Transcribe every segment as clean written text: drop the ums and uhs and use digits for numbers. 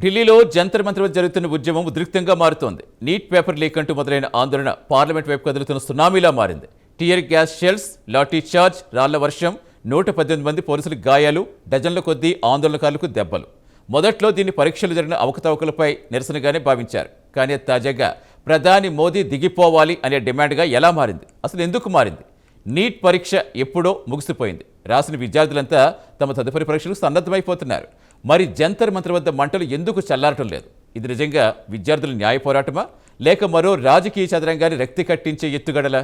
ఢిల్లీలో జంతర్ మంతర్ వద్ద జరుగుతున్న ఉద్యమం ఉద్రిక్తంగా మారుతోంది. నీట్ పేపర్ లీక్ అంటూ మొదలైన ఆందోళన పార్లమెంట్ వైపు కదులుతున్న సునామీలా మారింది. Tear gas shells, lathi charge, రాళ్ల వర్షం, 118 మంది పోలీసులకు గాయాలు, డజన్ల కొద్దీ ఆందోళనకారులకు దెబ్బలు. మొదట్లో దీన్ని పరీక్షలు జరిగిన అవకతవకలపై నిరసనగానే భావించారు. కానీ తాజాగా ప్రధాని మోదీ దిగిపోవాలి అనే డిమాండ్గా ఎలా మారింది? అసలు ఎందుకు మారింది? నీట్ పరీక్ష ఎప్పుడో ముగిసిపోయింది. రాసిన విద్యార్థులంతా తమ తదుపరి పరీక్షలకు సన్నద్ధమైపోతున్నారు. మరి జంతర్ మంతర్ వద్ద మంటలు ఎందుకు చల్లారటం లేదు? ఇది నిజంగా విద్యార్థుల న్యాయ పోరాటమా, లేక మరో రాజకీయ చదరంగాన్ని రక్తి కట్టించే ఎత్తుగడలా?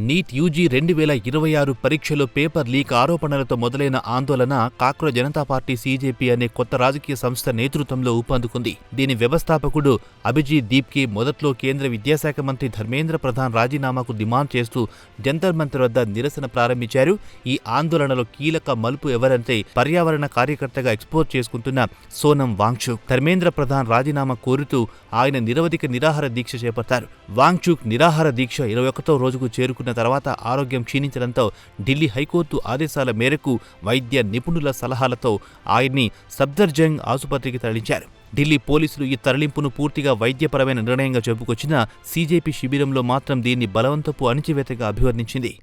నీట్ యూజీ 2026 పరీక్షలో పేపర్ లీక్ ఆరోపణలతో మొదలైన ఆందోళన కాక్రోజ్ జనతా పార్టీ సీజేపీ అనే కొత్త రాజకీయ సంస్థ నేతృత్వంలో ఊపందుకుంది. దీని వ్యవస్థాపకుడు అభిజిత్ దీప్కి మొదట్లో కేంద్ర విద్యాశాఖ మంత్రి ధర్మేంద్ర ప్రధాన్ రాజీనామాకు డిమాండ్ చేస్తూ జంతర్ మంతర్ వద్ద నిరసన ప్రారంభించారు. ఈ ఆందోళనలో కీలక మలుపు ఎవరంటే పర్యావరణ కార్యకర్తగా ఎక్స్పోజ్ చేసుకుంటున్న సోనం వాంగ్చుక్. ధర్మేంద్ర ప్రధాన్ రాజీనామా కోరుతూ ఆయన నిరవధిక నిరాహార దీక్ష చేపట్టారు. వాంగ్చుక్ నిరాహార దీక్ష 21వ రోజుకు చేరుకున్న తర్వాత ఆరోగ్యం క్షీణించడంతో ఢిల్లీ హైకోర్టు ఆదేశాల మేరకు వైద్య నిపుణుల సలహాలతో ఆయన్ని సఫ్దర్జంగ్ ఆసుపత్రికి తరలించారు. ఢిల్లీ పోలీసులు ఈ తరలింపును పూర్తిగా వైద్యపరమైన నిర్ణయంగా చెప్పుకొచ్చినా సీజేపీ శిబిరంలో మాత్రం దీన్ని బలవంతపు అణిచివేతగా అభివర్ణించింది.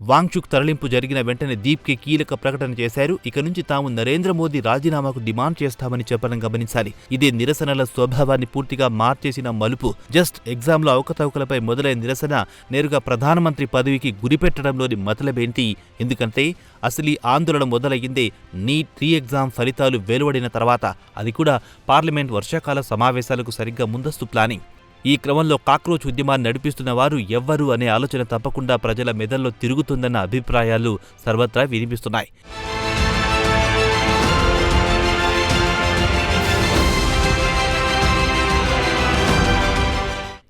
వాంగ్చుక్ తరలింపు జరిగిన వెంటనే దీప్కి కీలక ప్రకటన చేశారు. ఇక నుంచి తాము నరేంద్ర మోదీ రాజీనామాకు డిమాండ్ చేస్తామని చెప్పడం గమనించాలి. ఇదే నిరసనల స్వభావాన్ని పూర్తిగా మార్చేసిన మలుపు. జస్ట్ ఎగ్జామ్లో అవకతవకలపై మొదలైన నిరసన నేరుగా ప్రధానమంత్రి పదవికి గురిపెట్టడంలోని మతలబేంటి? ఎందుకంటే అసలు ఈ ఆందోళన మొదలయ్యిందే నీట్ రీ ఎగ్జామ్ ఫలితాలు వెలువడిన తర్వాత. అది కూడా పార్లమెంట్ వర్షాకాల సమావేశాలకు సరిగ్గా ముందస్తు ప్లానింగ్. ఈ క్రమంలో కాక్రోచ్ ఉద్యమాన్ని నడిపిస్తున్న వారు ఎవ్వరు అనే ఆలోచన తప్పకుండా ప్రజల మెదల్లో తిరుగుతుందన్న అభిప్రాయాలు సర్వత్రా వినిపిస్తున్నాయి.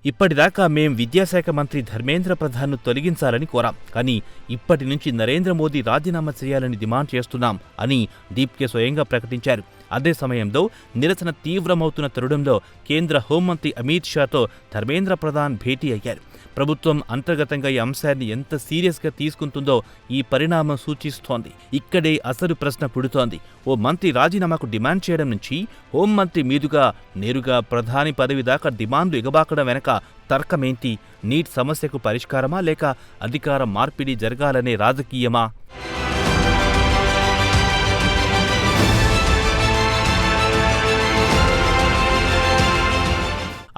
ఇప్పటిదాకా మేం విద్యాశాఖ మంత్రి ధర్మేంద్ర ప్రధాన్ను తొలగించాలని కోరాం. కానీ ఇప్పటి నుంచి నరేంద్ర మోదీ రాజీనామా చేయాలని డిమాండ్ చేస్తున్నాం అని దీప్కే స్వయంగా ప్రకటించారు. అదే సమయంలో నిరసన తీవ్రమవుతున్న తరుణంలో కేంద్ర హోంమంత్రి అమిత్ షాతో ధర్మేంద్ర ప్రధాన్ భేటీ అయ్యారు. ప్రభుత్వం అంతర్గతంగా ఈ అంశాన్ని ఎంత సీరియస్గా తీసుకుంటుందో ఈ పరిణామం సూచిస్తోంది. ఇక్కడే అసలు ప్రశ్న పుడుతోంది. ఓ మంత్రి రాజీనామాకు డిమాండ్ చేయడం నుంచి హోంమంత్రి మీదుగా నేరుగా ప్రధాని పదవి దాకా డిమాండ్లు ఎగబాకడం వెనక తర్కమేంటి? నీట్ సమస్యకు పరిష్కారమా, లేక అధికార మార్పిడి జరగాలనే రాజకీయమా?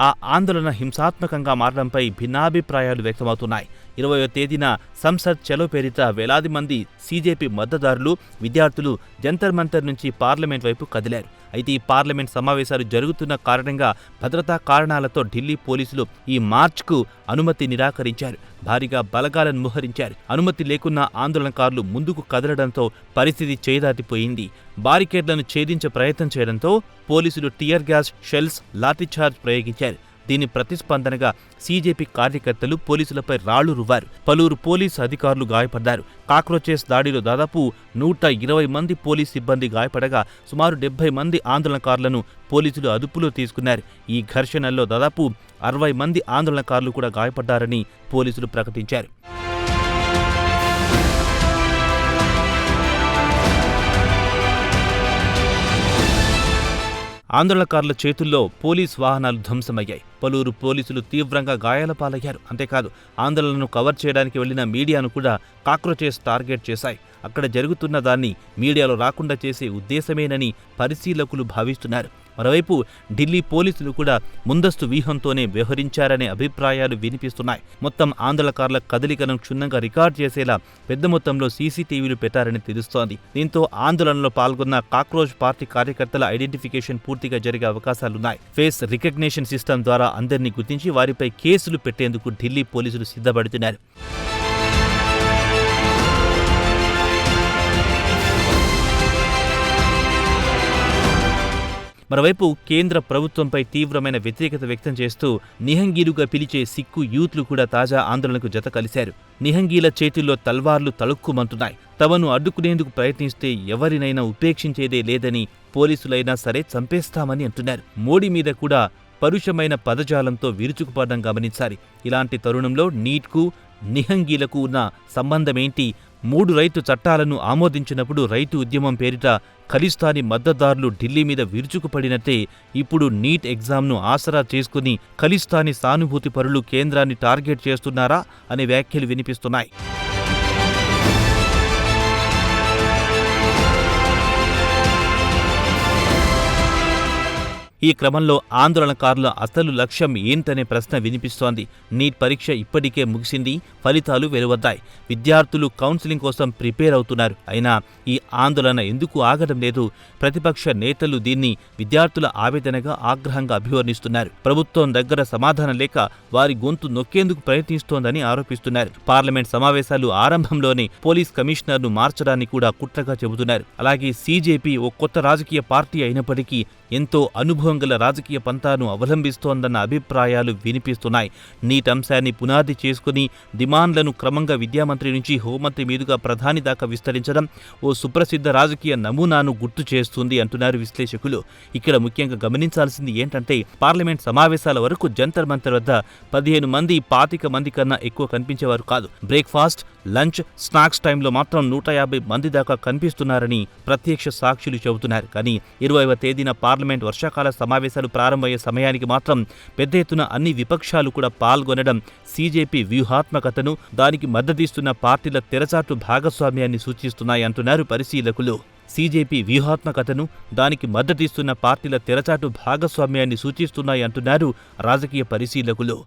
ఆ ఆందోళన హింసాత్మకంగా మారడంపై భిన్నాభిప్రాయాలు వ్యక్తమవుతున్నాయి. 20వ తేదీన సంసద్ చలో పేరిట వేలాది మంది సీజేపీ మద్దతుదారులు, విద్యార్థులు జంతర్ మంతర్ నుంచి పార్లమెంట్ వైపు కదిలారు. అయితే ఈ పార్లమెంట్ సమావేశాలు జరుగుతున్న కారణంగా భద్రతా కారణాలతో ఢిల్లీ పోలీసులు ఈ మార్చ్కు అనుమతి నిరాకరించారు. భారీగా బలగాలను మోహరించారు. అనుమతి లేకున్నా ఆందోళనకారులు ముందుకు కదలడంతో పరిస్థితి చేదాటిపోయింది. బారికేడ్లను ఛేదించే ప్రయత్నం చేయడంతో పోలీసులు టియర్ గ్యాస్ షెల్స్, లాఠీచార్జ్ ప్రయోగించారు. దీని ప్రతిస్పందనగా సీజేపీ కార్యకర్తలు పోలీసులపై రాళ్లు రువ్వారు. పలువురు పోలీసు అధికారులు గాయపడ్డారు. కాక్రోచెస్ దాడిలో దాదాపు 120 మంది పోలీసు సిబ్బంది గాయపడగా సుమారు 70 మంది ఆందోళనకారులను పోలీసులు అదుపులో తీసుకున్నారు. ఈ ఘర్షణల్లో దాదాపు 60 మంది ఆందోళనకారులు కూడా గాయపడ్డారని పోలీసులు ప్రకటించారు. ఆందోళనకారుల చేతుల్లో పోలీస్ వాహనాలు ధ్వంసమయ్యాయి. పలువురు పోలీసులు తీవ్రంగా గాయాల పాలయ్యారు. అంతేకాదు ఆందోళనను కవర్ చేయడానికి వెళ్లిన మీడియాను కూడా కాక్రోచెస్ టార్గెట్ చేశాయి. అక్కడ జరుగుతున్న దాన్ని మీడియాలో రాకుండా చేసే ఉద్దేశమేనని పరిశీలకులు భావిస్తున్నారు. మరోవైపు ఢిల్లీ పోలీసులు కూడా ముందస్తు వ్యూహంతోనే వ్యవహరించారనే అభిప్రాయాలు వినిపిస్తున్నాయి. మొత్తం ఆందోళనకారుల కదలికలను క్షుణ్ణంగా రికార్డు చేసేలా పెద్ద మొత్తంలో సీసీటీవీలు పెట్టారని తెలుస్తోంది. దీంతో ఆందోళనలో పాల్గొన్న కాక్రోచ్ పార్టీ కార్యకర్తల ఐడెంటిఫికేషన్ పూర్తిగా జరిగే అవకాశాలున్నాయి. ఫేస్ రికగ్నిషన్ సిస్టమ్ ద్వారా అందరినీ గుర్తించి వారిపై కేసులు పెట్టేందుకు ఢిల్లీ పోలీసులు సిద్ధపడుతున్నారు. మరోవైపు కేంద్ర ప్రభుత్వంపై తీవ్రమైన వ్యతిరేకత వ్యక్తం చేస్తూ నిహంగీలుగా పిలిచే సిక్కు యూత్లు కూడా తాజా ఆందోళనకు జత కలిశారు. నిహంగీల చేతుల్లో తల్వార్లు తళుక్కుమంటున్నాయి. తమను అడ్డుకునేందుకు ప్రయత్నిస్తే ఎవరినైనా ఉపేక్షించేదే లేదని, పోలీసులైనా సరే చంపేస్తామని అంటున్నారు. మోడీ మీద కూడా పరుషమైన పదజాలంతో విరుచుకుపడడం గమనించాలి. ఇలాంటి తరుణంలో నీట్కు నిహంగీలకు ఉన్న సంబంధమేంటి? 3 రైతు చట్టాలను ఆమోదించినప్పుడు రైతు ఉద్యమం పేరిట ఖలిస్తానీ మద్దతుదారులు ఢిల్లీ మీద విరుచుకుపడినట్టే ఇప్పుడు నీట్ ఎగ్జామ్ను ఆసరా చేసుకుని ఖలిస్తానీ సానుభూతి పరులు కేంద్రాన్ని టార్గెట్ చేస్తున్నారా అనే వ్యాఖ్యలు వినిపిస్తున్నాయి. ఈ క్రమంలో ఆందోళనకారుల అసలు లక్ష్యం ఏంటనే ప్రశ్న వినిపిస్తోంది. నీట్ పరీక్ష ఇప్పటికే ముగిసింది, ఫలితాలు వెలువడ్డాయి. విద్యార్థులు కౌన్సిలింగ్ కోసం ప్రిపేర్ అవుతున్నారు. అయినా ఈ ఆందోళన ఎందుకు ఆగడం లేదు? ప్రతిపక్ష నేతలు దీన్ని విద్యార్థుల ఆవేదనగా, ఆగ్రహంగా అభివర్ణిస్తున్నారు. ప్రభుత్వం దగ్గర సమాధానం లేక వారి గొంతు నొక్కేందుకు ప్రయత్నిస్తోందని ఆరోపిస్తున్నారు. పార్లమెంట్ సమావేశాలు ఆరంభంలోనే పోలీస్ కమిషనర్ను మార్చడాన్ని కూడా కుట్రగా చెబుతున్నారు. అలాగే సీజేపీ ఓ కొత్త రాజకీయ పార్టీ అయినప్పటికీ ఎంతో అనుభవం గల రాజకీయ పంథాను అవలంబిస్తోందన్న అభిప్రాయాలు వినిపిస్తున్నాయి. నీట్ అంశాన్ని పునాది చేసుకుని డిమాండ్లను క్రమంగా విద్యామంత్రి నుంచి హోంమంత్రి మీదుగా ప్రధాని దాకా విస్తరించడం ఓ సుప్రసిద్ధ రాజకీయ నమూనాను గుర్తు చేస్తుంది అంటున్నారు విశ్లేషకులు. ఇక్కడ ముఖ్యంగా గమనించాల్సింది ఏంటంటే, పార్లమెంట్ సమావేశాల వరకు జంతర్ మంతర్ వద్ద 15 మంది 25 మంది కన్నా ఎక్కువ కనిపించేవారు కాదు. బ్రేక్ఫాస్ట్, లంచ్, స్నాక్స్ టైంలో మాత్రం 150 మంది దాకా కనిపిస్తున్నారని ప్రత్యక్ష సాక్షులు చెబుతున్నారు. కానీ 20వ తేదీన పార్లమెంట్ వర్షాకాల సమావేశాలు ప్రారంభమయ్యే సమయానికి మాత్రం పెద్ద ఎత్తున అన్ని విపక్షాలు కూడా పాల్గొనడం సీజేపీ వ్యూహాత్మకతను, దానికి మద్దతిస్తున్న పార్టీల తెరచాటు భాగస్వామ్యాన్ని సూచిస్తున్నాయి అంటున్నారు పరిశీలకులు. సీజేపీ వ్యూహాత్మకతను, దానికి మద్దతిస్తున్న పార్టీల తెరచాటు భాగస్వామ్యాన్ని సూచిస్తున్నాయి అంటున్నారు రాజకీయ పరిశీలకులు.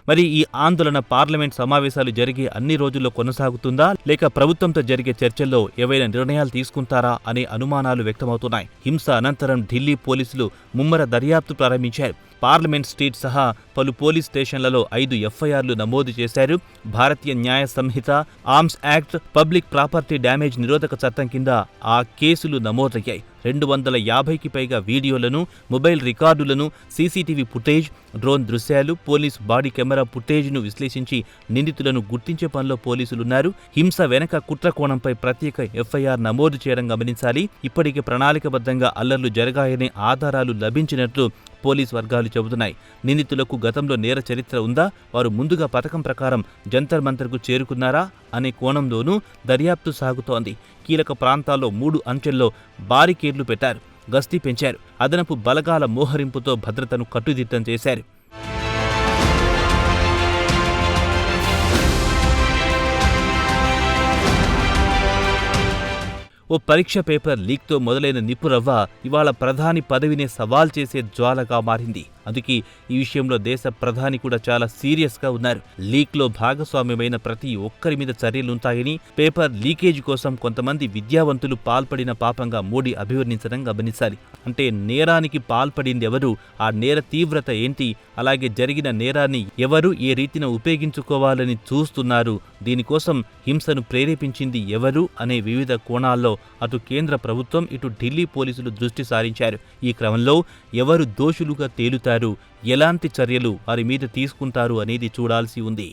మరి ఈ ఆందోళన పార్లమెంట్ సమావేశాలు జరిగే అన్ని రోజుల్లో కొనసాగుతుందా, లేక ప్రభుత్వంతో జరిగే చర్చల్లో ఏవైనా నిర్ణయాలు తీసుకుంటారా అనే అనుమానాలు వ్యక్తమవుతున్నాయి. హింస అనంతరం ఢిల్లీ పోలీసులు ముమ్మర దర్యాప్తు ప్రారంభించారు. పార్లమెంట్ స్ట్రీట్ సహా పలు పోలీస్ స్టేషన్లలో 5 ఎఫ్ఐఆర్లు నమోదు చేశారు. Bharatiya Nyaya Sanhita, arms act, public property damage నిరోధక చట్టం కింద ఆ కేసులు నమోదయ్యాయి. 250కి పైగా వీడియోలను, మొబైల్ రికార్డులను, సీసీటీవీ ఫుటేజ్, డ్రోన్ దృశ్యాలు, పోలీస్ బాడీ కెమెరా ఫుటేజ్ను విశ్లేషించి నిందితులను గుర్తించే పనిలో పోలీసులున్నారు. హింస వెనక కుట్ర కోణంపై ప్రత్యేక ఎఫ్ఐఆర్ నమోదు చేయడం గమనించాలి. ఇప్పటికే ప్రణాళికబద్ధంగా అల్లర్లు జరిగాయనే ఆధారాలు లభించినట్లు పోలీస్ వర్గాలు చెబుతున్నాయి. నిందితులకు గతంలో నేర చరిత్ర ఉందా, వారు ముందుగా పథకం ప్రకారం జంతర్ మంతర్కు చేరుకున్నారా అనే కోణంలోనూ దర్యాప్తు సాగుతోంది. కీలక ప్రాంతాల్లో 3 అంచెల్లో బారికేడ్లు పెట్టారు, గస్తీ పెంచారు, అదనపు బలగాల మోహరింపుతో భద్రతను కట్టుదిట్టం చేశారు. ఓ పరీక్ష పేపర్ లీక్తో మొదలైన నిప్పురవ్వ ఇవాళ ప్రధాని పదవినే సవాల్ చేసే జ్వాలగా మారింది. అందుకే ఈ విషయంలో దేశ ప్రధాని కూడా చాలా సీరియస్గా ఉన్నారు. లీక్లో భాగస్వామ్యమైన ప్రతి ఒక్కరి మీద చర్యలుంటాయని, పేపర్ లీకేజ్ కోసం కొంతమంది విద్యావంతులు పాల్పడిన పాపంగా మోడీ అభివర్ణించడం గమనించాలి. అంటే నేరానికి పాల్పడింది ఎవరు, ఆ నేర తీవ్రత ఏంటి, అలాగే జరిగిన నేరాన్ని ఎవరు ఏ రీతిన ఉపయోగించుకోవాలని చూస్తున్నారు, దీనికోసం హింసను ప్రేరేపించింది ఎవరు అనే వివిధ కోణాల్లో అటు కేంద్ర ప్రభుత్వం, ఇటు ఢిల్లీ పోలీసులు దృష్టి సారించారు. ఈ క్రమంలో ఎవరు దోషులుగా తేలుతారు, ఎలాంటి చర్యలు వారి మీద తీసుకుంటారు అనేది చూడాల్సి ఉంది.